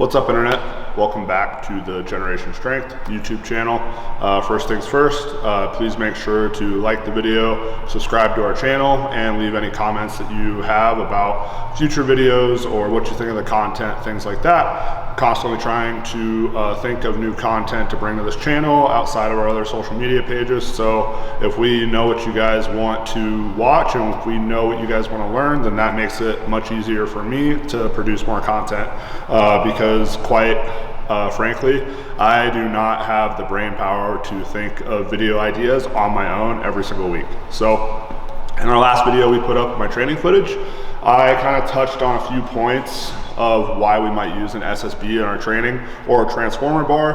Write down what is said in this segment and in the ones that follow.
What's up, internet? Welcome back to the Generation Strength YouTube channel. First things first, please make sure to like the video, subscribe to our channel, and leave any comments that you have about future videos or what you think of the content, things like that. Constantly trying to think of new content to bring to this channel outside of our other social media pages. So if we know what you guys want to watch and if we know what you guys want to learn, then that makes it much easier for me to produce more content because quite frankly, I do not have the brain power to think of video ideas on my own every single week. So in our last video, we put up my training footage. I kind of touched on a few points of why we might use an SSB in our training or a transformer bar.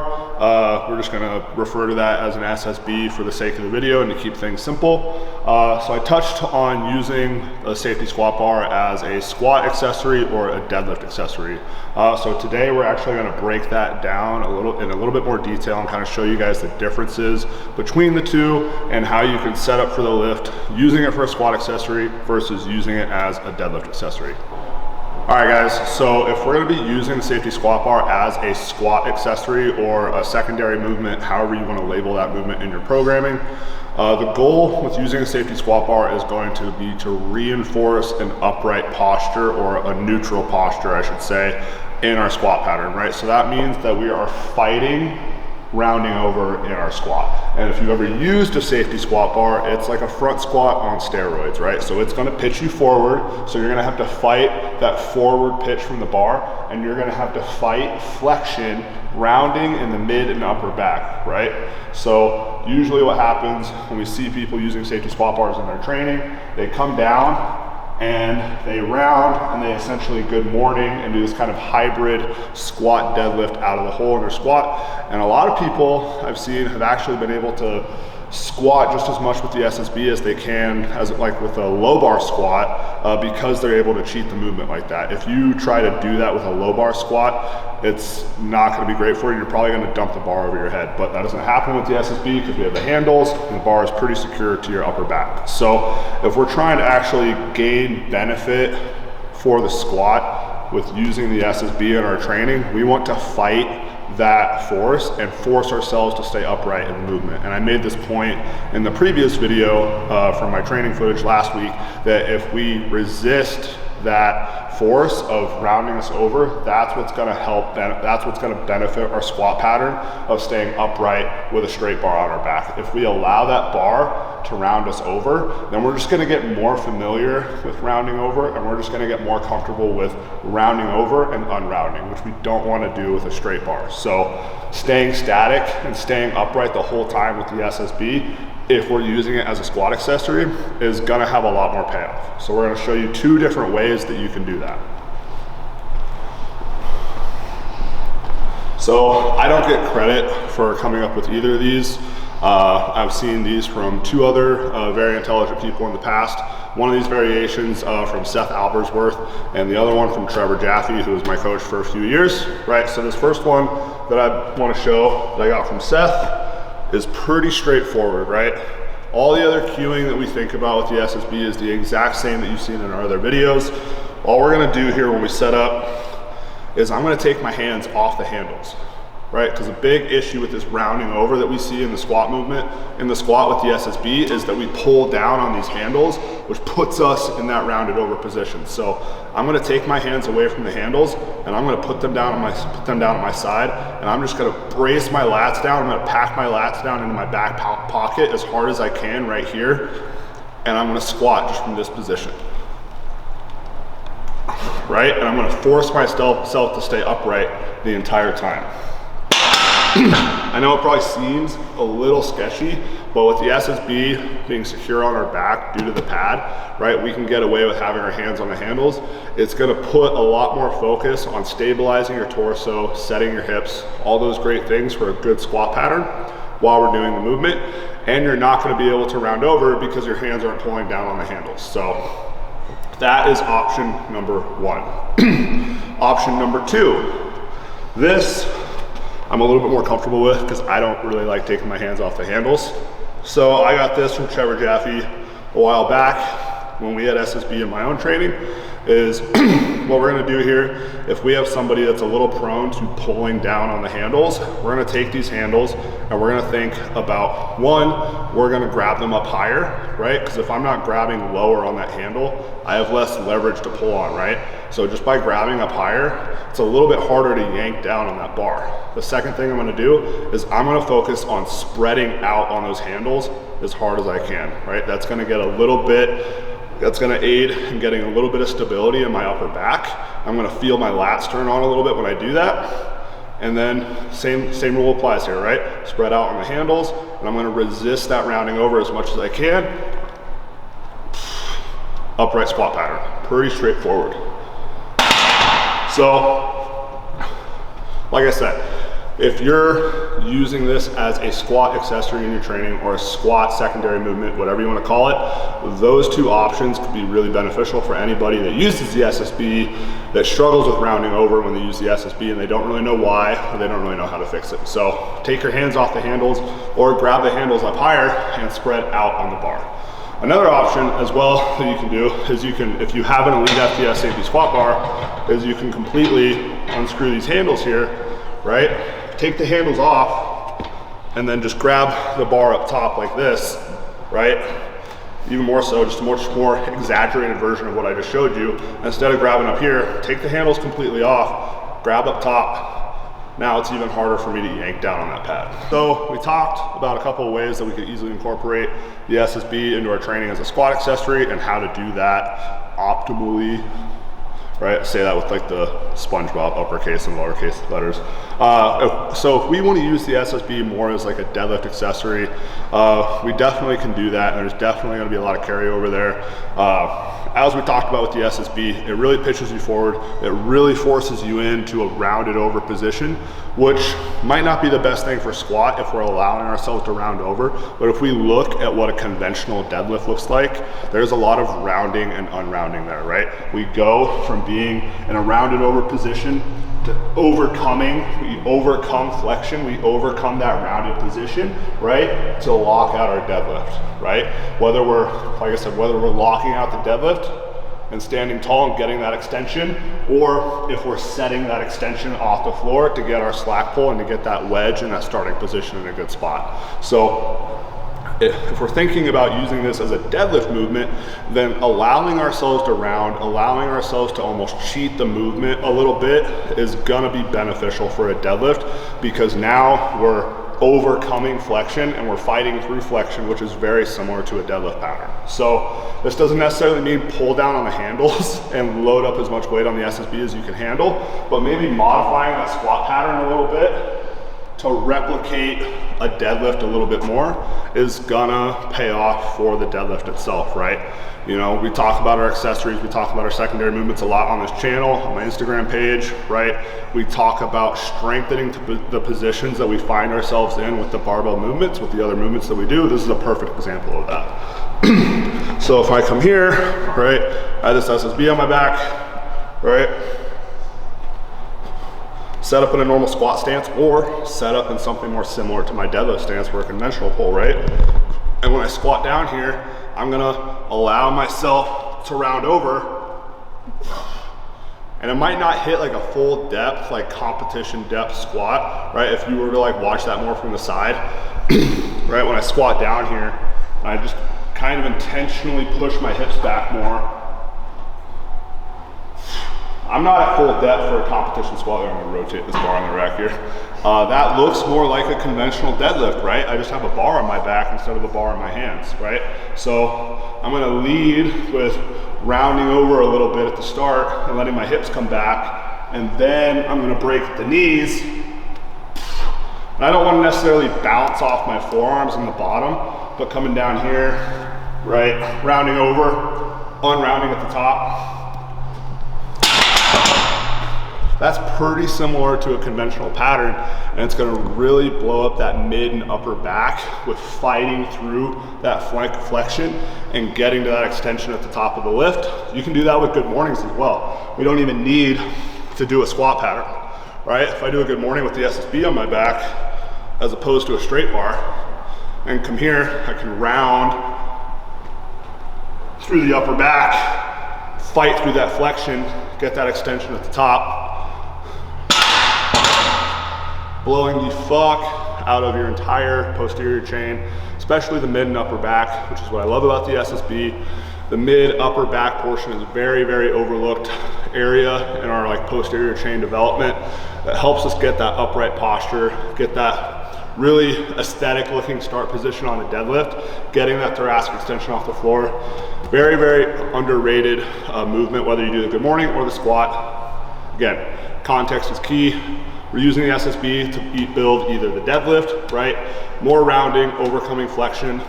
We're just gonna refer to that as an SSB for the sake of the video and to keep things simple. So I touched on using a safety squat bar as a squat accessory or a deadlift accessory. So today we're actually gonna break that down in a little bit more detail and kind of show you guys the differences between the two and how you can set up for the lift using it for a squat accessory versus using it as a deadlift accessory. All right, guys, so if we're gonna be using the safety squat bar as a squat accessory or a secondary movement, however you wanna label that movement in your programming, the goal with using a safety squat bar is going to be to reinforce an upright posture or a neutral posture, I should say, in our squat pattern, right? So that means that we are fighting rounding over in our squat. And if you've ever used a safety squat bar, it's like a front squat on steroids, right? So it's gonna pitch you forward, so you're gonna have to fight that forward pitch from the bar, and you're gonna have to fight flexion, rounding in the mid and upper back, right? So usually what happens when we see people using safety squat bars in their training, they come down and they round and they essentially good morning and do this kind of hybrid squat deadlift out of the hole in their squat. And a lot of people I've seen have actually been able to squat just as much with the SSB as they can as like with a low bar squat because they're able to cheat the movement like that. If you try to do that with a low bar squat, it's not going to be great for you. You're probably going to dump the bar over your head, but that doesn't happen with the SSB because we have the handles and the bar is pretty secure to your upper back. So if we're trying to actually gain benefit for the squat with using the SSB in our training, we want to fight that force and force ourselves to stay upright in the movement. And I made this point in the previous video from my training footage last week that if we resist that force of rounding us over, that's what's going to help, that's what's going to benefit our squat pattern of staying upright with a straight bar on our back. If we allow that bar to round us over, then we're just going to get more familiar with rounding over, and we're just going to get more comfortable with rounding over and unrounding, which we don't want to do with a straight bar. So staying static and staying upright the whole time with the SSB, if we're using it as a squat accessory, is gonna have a lot more payoff. So we're gonna show you two different ways that you can do that. So I don't get credit for coming up with either of these. I've seen these from two other very intelligent people in the past. One of these variations from Seth Albersworth and the other one from Trevor Jaffe, who was my coach for a few years, right? So this first one that I wanna show that I got from Seth is pretty straightforward, right? All the other cueing that we think about with the SSB is the exact same that you've seen in our other videos. All we're gonna do here when we set up is I'm gonna take my hands off the handles, right? Because a big issue with this rounding over that we see in the squat movement, in the squat with the SSB, is that we pull down on these handles, which puts us in that rounded over position. So I'm gonna take my hands away from the handles and I'm gonna put them down on my side, and I'm just gonna brace my lats down. I'm gonna pack my lats down into my back pocket as hard as I can right here, and I'm gonna squat just from this position, right? And I'm gonna force myself to stay upright the entire time. I know it probably seems a little sketchy, but with the SSB being secure on our back due to the pad, right, we can get away with having our hands on the handles. It's gonna put a lot more focus on stabilizing your torso, setting your hips, all those great things for a good squat pattern while we're doing the movement. And you're not gonna be able to round over because your hands aren't pulling down on the handles. So that is option number one. Option number two, this I'm a little bit more comfortable with because I don't really like taking my hands off the handles. So I got this from Trevor Jaffe a while back. when we had SSB in my own training is what we're gonna do here, if we have somebody that's a little prone to pulling down on the handles, we're gonna take these handles and we're gonna think about, one, we're gonna grab them up higher, right? Because if I'm not grabbing lower on that handle, I have less leverage to pull on, right? So just by grabbing up higher, it's a little bit harder to yank down on that bar. The second thing I'm gonna do is I'm gonna focus on spreading out on those handles as hard as I can, right? That's gonna get a little bit, that's gonna aid in getting a little bit of stability in my upper back. I'm gonna feel my lats turn on a little bit when I do that. And then same rule applies here, right? Spread out on the handles, and I'm gonna resist that rounding over as much as I can. Upright squat pattern, pretty straightforward. So, like I said, if you're using this as a squat accessory in your training or a squat secondary movement, whatever you want to call it, those two options could be really beneficial for anybody that uses the SSB, that struggles with rounding over when they use the SSB and they don't really know why, or they don't really know how to fix it. So take your hands off the handles or grab the handles up higher and spread out on the bar. Another option as well that you can do is you can, if you have an Elite FTS AP squat bar, is you can completely unscrew these handles here, right? Take the handles off and then just grab the bar up top like this, right? Even more so, just a much more exaggerated version of what I just showed you. Instead of grabbing up here, take the handles completely off, grab up top. Now it's even harder for me to yank down on that pad. So we talked about a couple of ways that we could easily incorporate the SSB into our training as a squat accessory and how to do that optimally, right? I say that with like the SpongeBob uppercase and lowercase letters. So if we want to use the SSB more as like a deadlift accessory, we definitely can do that. And there's definitely going to be a lot of carryover there. As we talked about with the SSB, it really pitches you forward. It really forces you into a rounded over position, which might not be the best thing for squat if we're allowing ourselves to round over. But if we look at what a conventional deadlift looks like, there's a lot of rounding and unrounding there, right? We go from being in a rounded over position to overcoming, we overcome flexion, we overcome that rounded position, right? To lock out our deadlift, right? Whether we're, like I said, whether we're locking out the deadlift and standing tall and getting that extension, or if we're setting that extension off the floor to get our slack pull and to get that wedge in that starting position in a good spot. So if we're thinking about using this as a deadlift movement, then allowing ourselves to round, allowing ourselves to almost cheat the movement a little bit is gonna be beneficial for a deadlift, because now we're overcoming flexion and we're fighting through flexion, which is very similar to a deadlift pattern. So this doesn't necessarily mean pull down on the handles and load up as much weight on the SSB as you can handle, but maybe modifying that squat pattern a little bit to replicate a deadlift a little bit more is gonna pay off for the deadlift itself, right? You know, we talk about our accessories, we talk about our secondary movements a lot on this channel, on my Instagram page, right? We talk about strengthening the positions that we find ourselves in with the barbell movements, with the other movements that we do. This is a perfect example of that. So if I come here, right, I have this SSB on my back, right? Set up in a normal squat stance or set up in something more similar to my deadlift stance for a conventional pull, right? And when I squat down here, I'm gonna allow myself to round over, and it might not hit like a full depth, like competition depth squat, right? If you were to like watch that more from the side, right? When I squat down here, I just kind of intentionally push my hips back more. I'm not at full depth for a competition squat. I'm gonna rotate this bar on the rack here. That looks more like a conventional deadlift, right? I just have a bar on my back instead of a bar in my hands, right? So I'm gonna lead with rounding over a little bit at the start and letting my hips come back, and then I'm gonna break the knees. And I don't wanna necessarily bounce off my forearms in the bottom, but coming down here, right? Rounding over, unrounding at the top. That's pretty similar to a conventional pattern, and it's gonna really blow up that mid and upper back with fighting through that flank flexion and getting to that extension at the top of the lift. You can do that with good mornings as well. We don't even need to do a squat pattern, right? If I do a good morning with the SSB on my back, as opposed to a straight bar, and come here, I can round through the upper back, fight through that flexion, get that extension at the top, blowing the fuck out of your entire posterior chain, especially the mid and upper back, which is what I love about the SSB. The mid upper back portion is a very, very overlooked area in our like posterior chain development that helps us get that upright posture, get that really aesthetic looking start position on a deadlift, getting that thoracic extension off the floor. Very, very underrated movement, whether you do the good morning or the squat. Again, context is key. We're using the SSB to build either the deadlift, right? More rounding, overcoming flexion.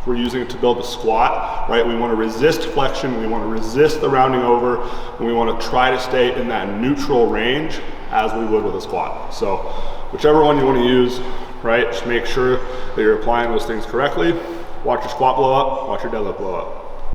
We're using it to build the squat, right? We want to resist flexion, we want to resist the rounding over, and we want to try to stay in that neutral range as we would with a squat. So whichever one you want to use, right? Just make sure that you're applying those things correctly. Watch your squat blow up, watch your deadlift blow up.